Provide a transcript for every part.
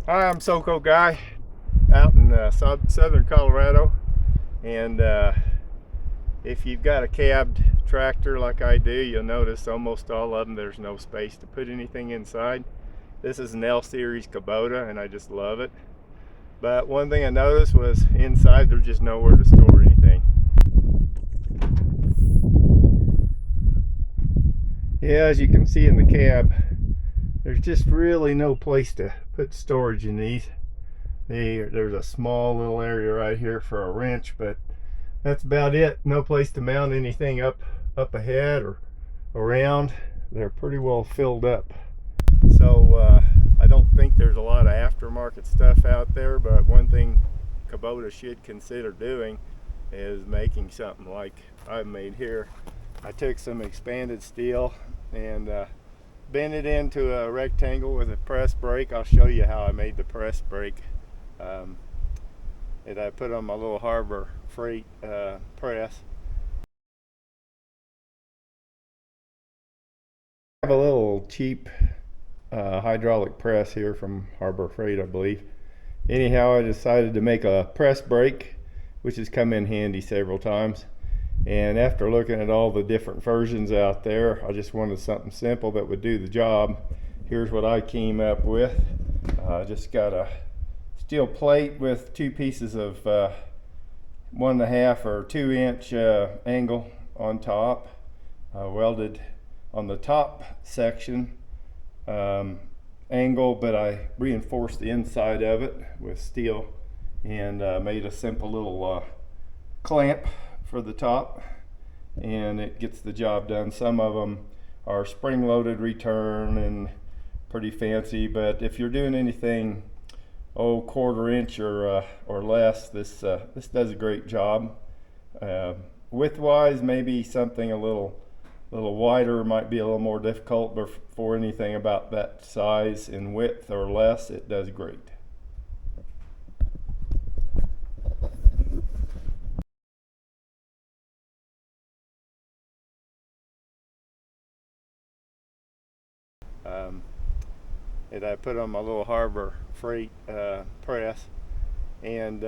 Hi, I'm Soco Guy out in southern Colorado, and if you've got a cabbed tractor like I do, you'll notice almost all of them there's no space to put anything inside. This is an L series Kubota and I just love it, but one thing I noticed was inside there's just nowhere to store anything. Yeah, as you can see in the cab, there's just really no place to put storage in these. There's a small little area right here for a wrench, but that's about it. No place to mount anything up ahead or around. They're pretty well filled up. So I don't think there's a lot of aftermarket stuff out there, but one thing Kubota should consider doing is making something like I've made here. I took some expanded steel and bent it into a rectangle with a press brake. I'll show you how I made the press brake. And I put on my little Harbor Freight press. I have a little cheap hydraulic press here from Harbor Freight, I believe. Anyhow, I decided to make a press brake, which has come in handy several times. And after looking at all the different versions out there, I just wanted something simple that would do the job. Here's what I came up with. I just got a steel plate with two pieces of 1.5 or 2 inch angle on top, welded on the top section angle, but I reinforced the inside of it with steel and made a simple little clamp for the top, and it gets the job done. Some of them are spring-loaded return and pretty fancy, but if you're doing anything 1/4 inch or less, this does a great job. Width-wise, maybe something a little wider might be a little more difficult, but for anything about that size in width or less, it does great. And I put on my little Harbor Freight press, and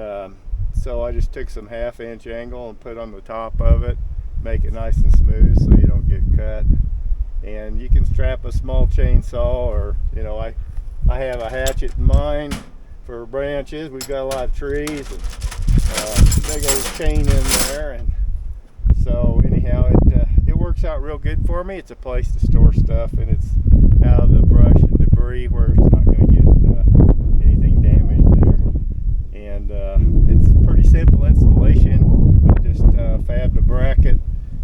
so I just took some 1/2 inch angle and put on the top of it, make it nice and smooth so you don't get cut. And you can strap a small chainsaw, or I have a hatchet in mine for branches. We've got a lot of trees and big old chain in there, and so anyhow it works out real good for me. It's a place to store stuff, and it's out of the brush and debris where it's not going to get anything damaged there. And it's pretty simple installation. I just fabbed a bracket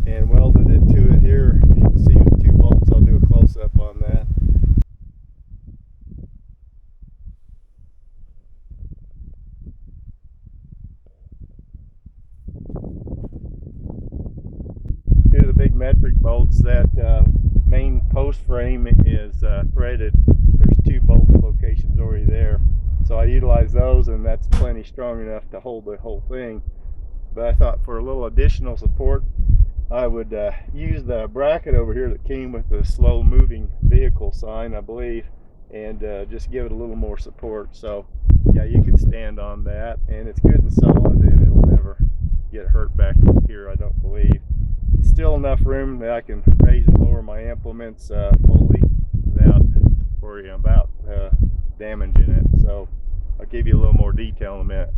and welded it to it here. You can see with 2 bolts. I'll do a close-up on that. Here are the big metric bolts. That main post frame is threaded. There's 2 bolt locations already there, so I utilize those, and that's plenty strong enough to hold the whole thing. But I thought for a little additional support, I would use the bracket over here that came with the slow moving vehicle sign, I believe, and just give it a little more support. So yeah, you can stand on that, and it's good and solid, and it'll never get hurt back here, I don't believe. Still enough room that I can raise and lower my implements fully without worrying about damaging it. So I'll give you a little more detail in a minute.